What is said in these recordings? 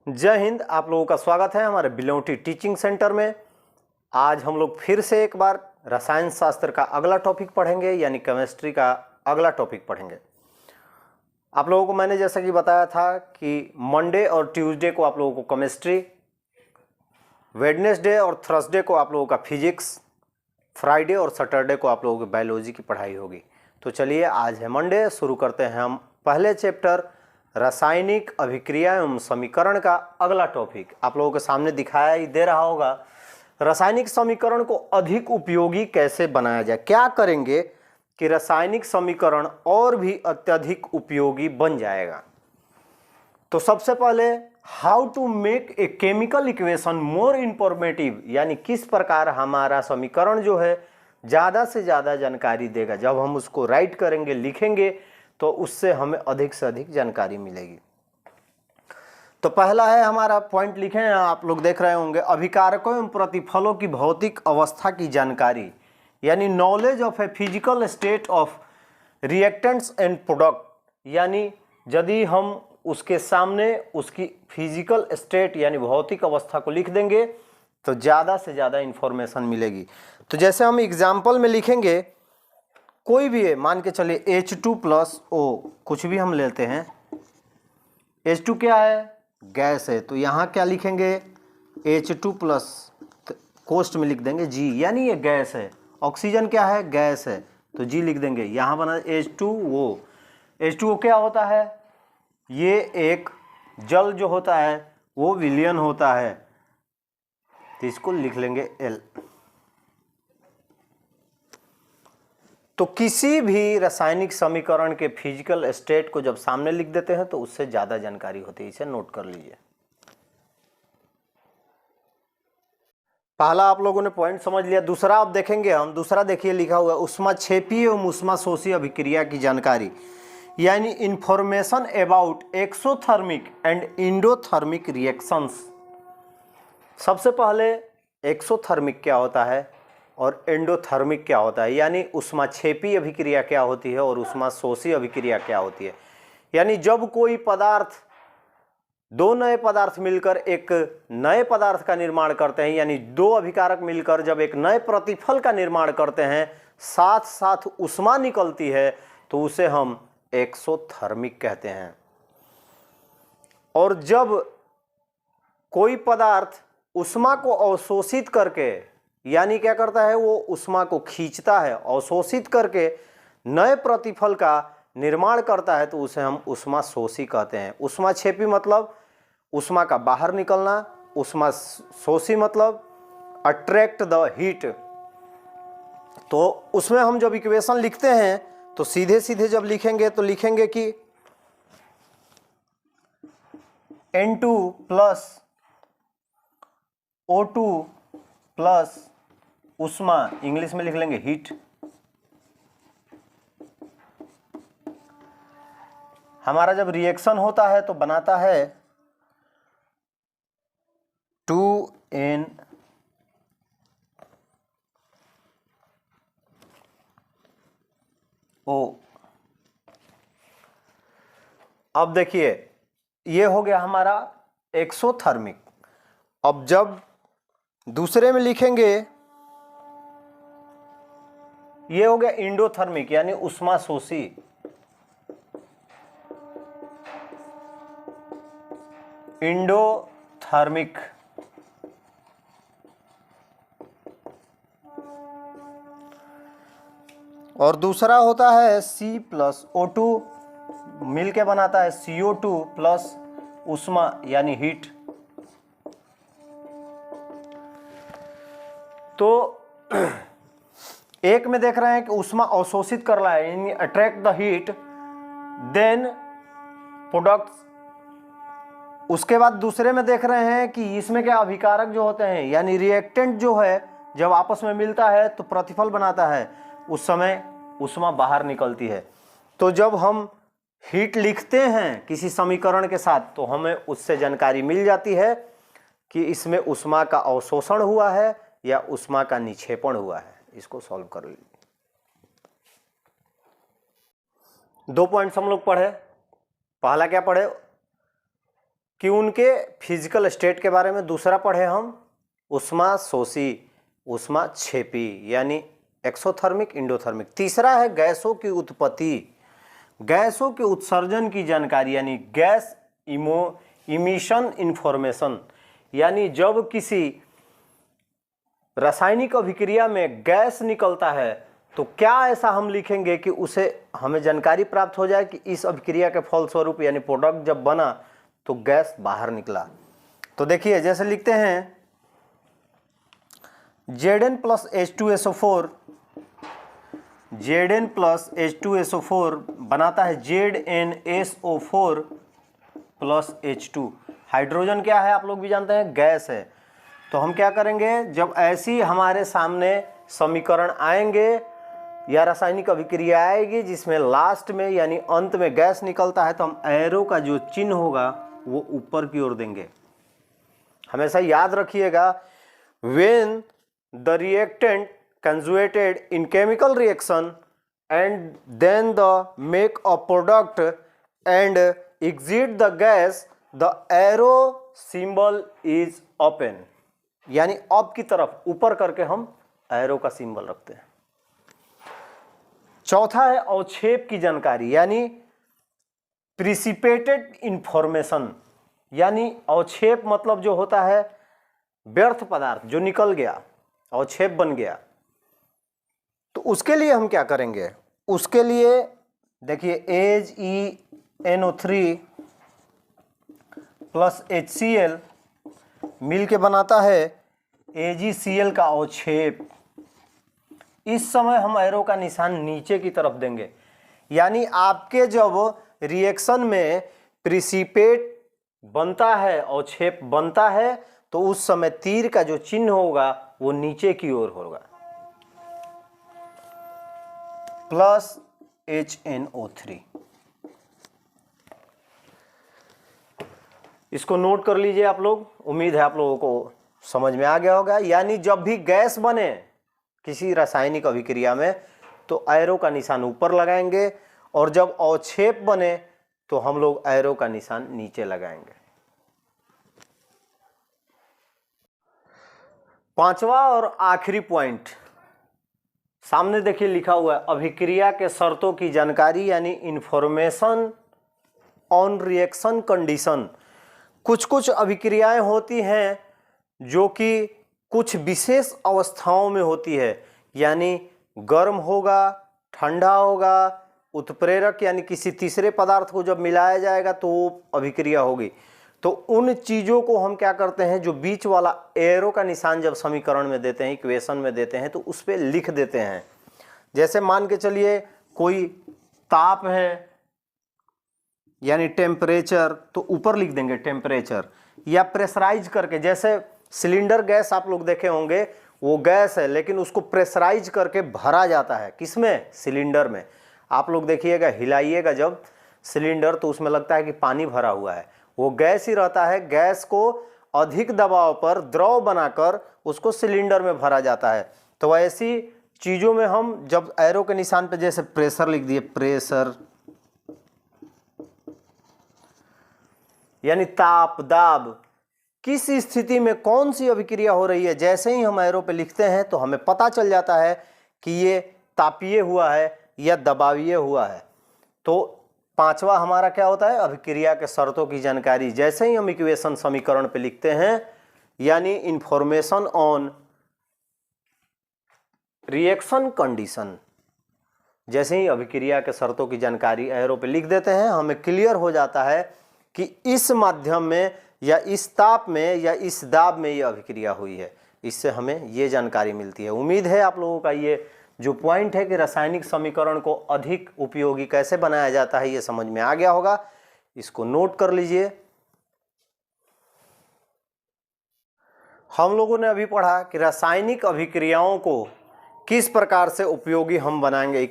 जय हिंद। आप लोगों का स्वागत है हमारे बिलोटी टीचिंग सेंटर में। आज हम लोग फिर से एक बार रसायन शास्त्र का अगला टॉपिक पढ़ेंगे, यानी केमिस्ट्री का अगला टॉपिक पढ़ेंगे। आप लोगों को मैंने जैसा कि बताया था कि मंडे और ट्यूसडे को आप लोगों को केमिस्ट्री, वेडनेसडे और थर्सडे को आप लोगों का फिजिक्स, फ्राइडे और सैटरडे को आप लोगों की बायोलॉजी की पढ़ाई होगी। तो चलिए, आज है मंडे, शुरू करते हैं हम पहले चैप्टर रासायनिक अभिक्रिया एवं समीकरण का अगला टॉपिक। आप लोगों के सामने दिखाया ही दे रहा होगा, रासायनिक समीकरण को अधिक उपयोगी कैसे बनाया जाए। क्या करेंगे कि रासायनिक समीकरण और भी अत्यधिक उपयोगी बन जाएगा। तो सबसे पहले, how to make a chemical equation more informative, यानी किस प्रकार हमारा समीकरण जो है ज़्यादा से ज़्यादा जानकारी देगा। जब हम उसको राइट करेंगे, लिखेंगे, तो उससे हमें अधिक से अधिक जानकारी मिलेगी। तो पहला है हमारा पॉइंट, लिखे हैं आप लोग देख रहे होंगे, अभिकारकों एवं प्रतिफलों की भौतिक अवस्था की जानकारी, यानी knowledge of a physical state of reactants and product. यानी यदि हम उसके सामने उसकी फिजिकल स्टेट यानी भौतिक अवस्था को लिख देंगे तो ज़्यादा से ज़्यादा इंफॉर्मेशन मिलेगी। तो जैसे हम एग्जाम्पल में लिखेंगे, कोई भी है, मान के चलिए H2+O, कुछ भी हम लेते हैं। H2 क्या है? गैस है। तो यहाँ क्या लिखेंगे? H2+, कोष्ठ में लिख देंगे G, यानी ये गैस है। ऑक्सीजन क्या है? गैस है, तो G लिख देंगे। यहाँ बना H2O। H2O क्या होता है? ये एक जल जो होता है वो विलयन होता है, तो इसको लिख लेंगे L। तो किसी भी रासायनिक समीकरण के फिजिकल स्टेट को जब सामने लिख देते हैं तो उससे ज़्यादा जानकारी होती है। इसे नोट कर लीजिए। पहला आप लोगों ने पॉइंट समझ लिया। दूसरा आप देखेंगे, हम दूसरा देखिए, लिखा हुआ है ऊष्माक्षेपी एवं ऊष्माशोषी अभिक्रिया की जानकारी, यानी information about exothermic and endothermic reactions. सबसे पहले एक्सोथर्मिक क्या होता है और एंडोथर्मिक क्या होता है, यानी ऊष्माक्षेपी अभिक्रिया क्या होती है और ऊष्माशोषी अभिक्रिया क्या होती है। यानी जब कोई पदार्थ, दो नए पदार्थ मिलकर एक नए पदार्थ का निर्माण करते हैं, यानी दो अभिकारक मिलकर जब एक नए प्रतिफल का निर्माण करते हैं, साथ साथ ऊष्मा निकलती है, तो उसे हम एक्सोथर्मिक कहते हैं। और जब कोई पदार्थ ऊष्मा को अवशोषित करके, यानी क्या करता है, वो ऊष्मा को खींचता है, अवशोषित करके नए प्रतिफल का निर्माण करता है, तो उसे हम ऊष्माशोषी कहते हैं। ऊष्माक्षेपी मतलब ऊष्मा का बाहर निकलना, ऊष्माशोषी मतलब अट्रैक्ट द हीट। तो उसमें हम जब इक्वेशन लिखते हैं तो सीधे सीधे जब लिखेंगे तो लिखेंगे कि N2 प्लस O2 प्लस ऊष्मा, इंग्लिश में लिख लेंगे हीट। हमारा जब रिएक्शन होता है तो बनाता है 2N O। अब देखिए, ये हो गया हमारा एक्सोथर्मिक। अब जब दूसरे में लिखेंगे, ये हो गया इंडोथर्मिक, यानी ऊष्माशोषी। इंडोथर्मिक। और दूसरा होता है C+O2, मिलके बनाता है CO2 प्लस ऊष्मा यानी हीट। तो एक में देख रहे हैं कि ऊष्मा अवशोषित कर रहा है, यानी attract the heat, then products. उसके बाद दूसरे में देख रहे हैं कि इसमें क्या अभिकारक जो होते हैं, यानी रिएक्टेंट जो है, जब आपस में मिलता है तो प्रतिफल बनाता है, उस समय ऊष्मा बाहर निकलती है। तो जब हम हीट लिखते हैं किसी समीकरण के साथ तो हमें उससे जानकारी मिल जाती है कि इसमें ऊष्मा का अवशोषण हुआ है या ऊष्मा का निक्षेपण हुआ है। इसको सॉल्व कर लीजिए। 2 पॉइंट्स हम लोग पढ़े। पहला क्या पढ़े? कि उनके फिजिकल स्टेट के बारे में। दूसरा पढ़े हम उष्मा शोषी, उष्मा क्षेपी यानी एक्सोथर्मिक, इंडोथर्मिक। तीसरा है गैसों की उत्पत्ति, गैसों के उत्सर्जन की जानकारी यानी गैस इमिशन इंफॉर्मेशन, यानी जब किसी रासायनिक अभिक्रिया में गैस निकलता है तो क्या ऐसा हम लिखेंगे कि उसे हमें जानकारी प्राप्त हो जाए कि इस अभिक्रिया के फलस्वरूप यानी प्रोडक्ट जब बना तो गैस बाहर निकला। तो देखिए जैसे लिखते हैं Zn plus H2SO4, Zn plus H2SO4 बनाता है ZnSO4 प्लस H2। हाइड्रोजन क्या है आप लोग भी जानते हैं, गैस है। तो हम क्या करेंगे, जब ऐसी हमारे सामने समीकरण आएंगे या रासायनिक अभिक्रिया आएगी जिसमें लास्ट में यानी अंत में गैस निकलता है, तो हम एरो का जो चिन्ह होगा वो ऊपर की ओर देंगे। हमेशा याद रखिएगा, when the reactant conjugated in chemical reaction and then the make a product and exit the gas, the arrow symbol is open, यानी अप की तरफ ऊपर करके हम एरो का सिंबल रखते हैं। चौथा है अवक्षेप की जानकारी यानी प्रिसिपेटेड इंफॉर्मेशन, यानी अवक्षेप मतलब जो होता है व्यर्थ पदार्थ जो निकल गया, अवक्षेप बन गया। तो उसके लिए हम क्या करेंगे, उसके लिए देखिए AgNO3 प्लस HCl मिल के बनाता है AgCl का अवक्षेप। इस समय हम एरो का निशान नीचे की तरफ देंगे, यानी आपके जब रिएक्शन में प्रिसिपेट बनता है, अवक्षेप बनता है, तो उस समय तीर का जो चिन्ह होगा वो नीचे की ओर होगा, प्लस HNO3। इसको नोट कर लीजिए आप लोग, उम्मीद है आप लोगों को समझ में आ गया होगा। यानी जब भी गैस बने किसी रासायनिक अभिक्रिया में तो एरो का निशान ऊपर लगाएंगे, और जब अवक्षेप बने तो हम लोग एरो का निशान नीचे लगाएंगे। पांचवा और आखिरी पॉइंट सामने देखिए लिखा हुआ है, अभिक्रिया के शर्तों की जानकारी यानी इंफॉर्मेशन ऑन रिएक्शन कंडीशन। कुछ कुछ अभिक्रियाएं होती हैं जो कि कुछ विशेष अवस्थाओं में होती है, यानी गर्म होगा, ठंडा होगा, उत्प्रेरक यानी किसी तीसरे पदार्थ को जब मिलाया जाएगा तो अभिक्रिया होगी। तो उन चीज़ों को हम क्या करते हैं, जो बीच वाला एरो का निशान जब समीकरण में देते हैं, इक्वेशन में देते हैं, तो उस पर लिख देते हैं। जैसे मान के चलिए कोई ताप है यानी टेम्परेचर, तो ऊपर लिख देंगे टेम्परेचर, या प्रेशराइज करके, जैसे सिलेंडर गैस आप लोग देखे होंगे, वो गैस है लेकिन उसको प्रेशराइज करके भरा जाता है, किसमें, सिलेंडर में। आप लोग देखिएगा, हिलाइएगा जब सिलेंडर तो उसमें लगता है कि पानी भरा हुआ है, वो गैस ही रहता है। गैस को अधिक दबाव पर द्रव बनाकर उसको सिलेंडर में भरा जाता है। तो ऐसी चीज़ों में हम जब एरो के निशान पे जैसे प्रेशर लिख दिए, प्रेशर यानी ताप, दाब, किस स्थिति में कौन सी अभिक्रिया हो रही है, जैसे ही हम एरो पे लिखते हैं तो हमें पता चल जाता है कि ये तापीय हुआ है या दबावीय हुआ है। तो पांचवा हमारा क्या होता है, अभिक्रिया के शर्तों की जानकारी। जैसे ही हम इक्वेशन समीकरण पे लिखते हैं, यानी इंफॉर्मेशन ऑन रिएक्शन कंडीशन, जैसे ही अभिक्रिया के शर्तों की जानकारी एरो पे लिख देते हैं, हमें क्लियर हो जाता है कि इस माध्यम में या इस ताप में या इस दाब में ये अभिक्रिया हुई है। इससे हमें ये जानकारी मिलती है। उम्मीद है आप लोगों का ये जो पॉइंट है कि रासायनिक समीकरण को अधिक उपयोगी कैसे बनाया जाता है, ये समझ में आ गया होगा। इसको नोट कर लीजिए। हम लोगों ने अभी पढ़ा कि रासायनिक अभिक्रियाओं को किस प्रकार से उपयोगी हम बनाएंगे,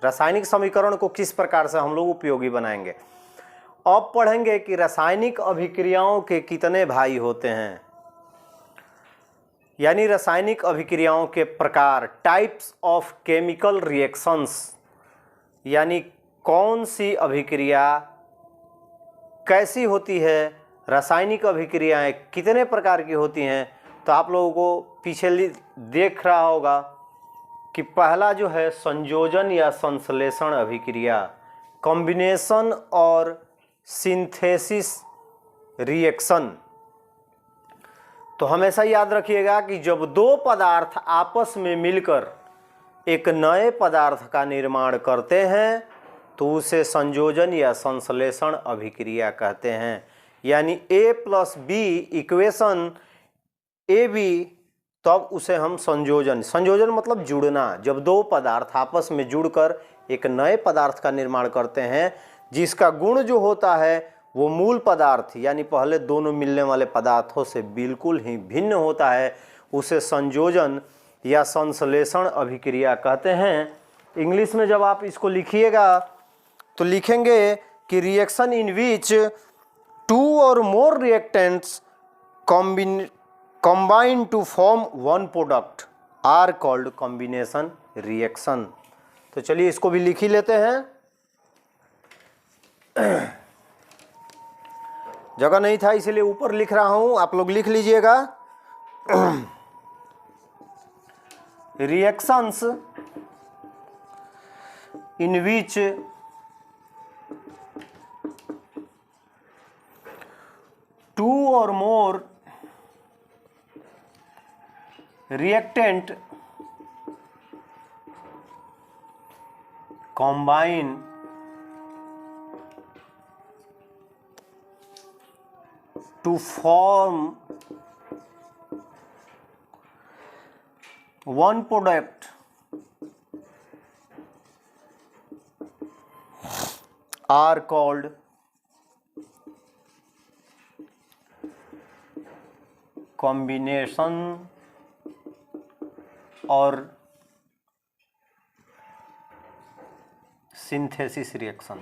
रासायनिक समीकरण को किस प्रकार से हम लोग उपयोगी बनाएंगे। अब पढ़ेंगे कि रासायनिक अभिक्रियाओं के कितने भाई होते हैं, यानी रासायनिक अभिक्रियाओं के प्रकार, टाइप्स ऑफ केमिकल रिएक्शंस, यानी कौन सी अभिक्रिया कैसी होती है रासायनिक अभिक्रियाएं कितने प्रकार की होती हैं, तो आप लोगों को पीछे देख रहा होगा कि पहला जो है संयोजन या संश्लेषण अभिक्रिया, कॉम्बिनेशन और सिंथेसिस रिएक्शन। तो हमेशा याद रखिएगा कि जब दो पदार्थ आपस में मिलकर एक नए पदार्थ का निर्माण करते हैं तो उसे संयोजन या संश्लेषण अभिक्रिया कहते हैं। यानी A+B इक्वेशन AB, तब उसे हम संयोजन मतलब जुड़ना। जब दो पदार्थ आपस में जुड़कर एक नए पदार्थ का निर्माण करते हैं जिसका गुण जो होता है वो मूल पदार्थ यानी पहले दोनों मिलने वाले पदार्थों से बिल्कुल ही भिन्न होता है, उसे संयोजन या संश्लेषण अभिक्रिया कहते हैं। इंग्लिश में जब आप इसको लिखिएगा तो लिखेंगे कि रिएक्शन इन विच टू और more reactants combine to form one product are called combination reaction। तो चलिए इसको भी लिख ही लेते हैं, जगह नहीं था इसलिए ऊपर लिख रहा हूं, आप लोग लिख लीजिएगा। रिएक्शंस इन विच टू और मोर reactant combine to form one product are called combination और सिंथेसिस रिएक्शन।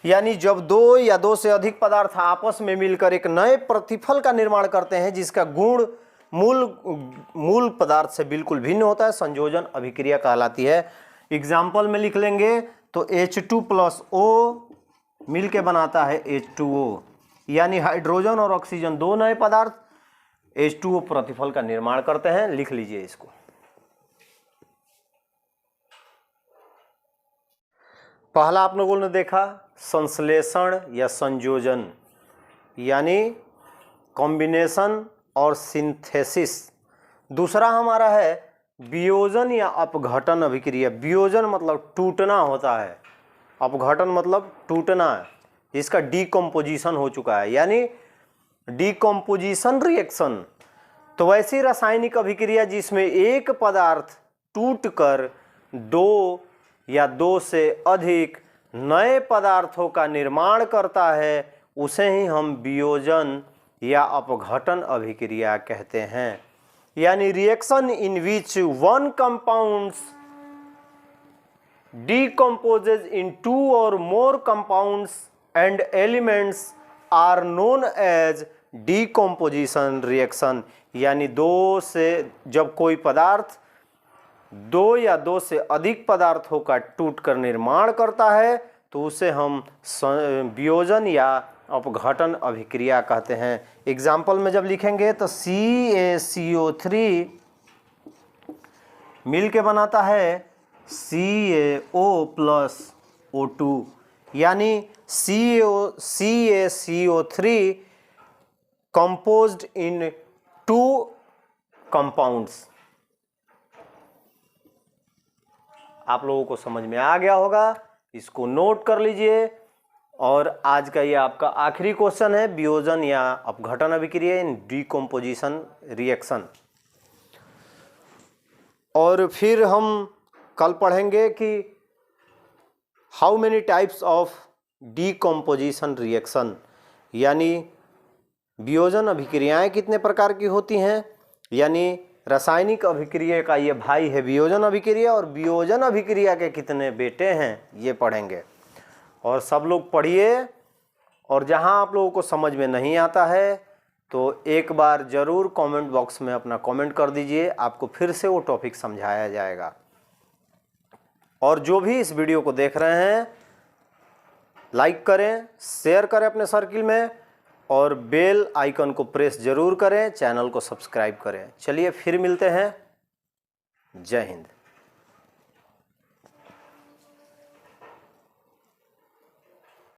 यानी जब दो या दो से अधिक पदार्थ आपस में मिलकर एक नए प्रतिफल का निर्माण करते हैं जिसका गुण मूल पदार्थ से बिल्कुल भिन्न होता है, संयोजन अभिक्रिया कहलाती है। एग्जाम्पल में लिख लेंगे तो H2+O मिलके बनाता है H2O, यानी हाइड्रोजन और ऑक्सीजन दो नए पदार्थ H2O प्रतिफल का निर्माण करते हैं। लिख लीजिए इसको। पहला आप लोगों ने देखा संश्लेषण या संयोजन यानी कॉम्बिनेशन और सिंथेसिस। दूसरा हमारा है वियोजन या अपघटन अभिक्रिया। वियोजन मतलब टूटना होता है, अपघटन मतलब टूटना, इसका डीकम्पोजिशन हो चुका है यानी डीकम्पोजिशन रिएक्शन। तो वैसी रासायनिक अभिक्रिया जिसमें एक पदार्थ टूटकर दो या दो से अधिक नए पदार्थों का निर्माण करता है उसे ही हम वियोजन या अपघटन अभिक्रिया कहते हैं। यानी reaction in which one compounds decomposes in two or more compounds and elements are known as decomposition reaction। यानी दो से जब कोई पदार्थ दो या दो से अधिक पदार्थों का टूटकर निर्माण करता है तो उसे हम वियोजन या अपघटन अभिक्रिया कहते हैं। एग्जाम्पल में जब लिखेंगे तो CaCO3 मिल के बनाता है CaO+O2 यानी CaCO3 composed in two compounds। आप लोगों को समझ में आ गया होगा, इसको नोट कर लीजिए। और आज का ये आपका आखिरी क्वेश्चन है, वियोजन या अपघटन अभिक्रिया इन डीकम्पोजिशन रिएक्शन। और फिर हम कल पढ़ेंगे कि how many types of decomposition reaction, यानी वियोजन अभिक्रियाएं कितने प्रकार की होती हैं। यानी रासायनिक अभिक्रिया का ये भाई है वियोजन अभिक्रिया, और वियोजन अभिक्रिया के कितने बेटे हैं ये पढ़ेंगे। और सब लोग पढ़िए, और जहां आप लोगों को समझ में नहीं आता है तो एक बार ज़रूर कमेंट बॉक्स में अपना कमेंट कर दीजिए, आपको फिर से वो टॉपिक समझाया जाएगा। और जो भी इस वीडियो को देख रहे हैं लाइक करें, शेयर करें अपने सर्किल में और बेल आइकन को प्रेस जरूर करें, चैनल को सब्सक्राइब करें। चलिए फिर मिलते हैं। जय हिंद।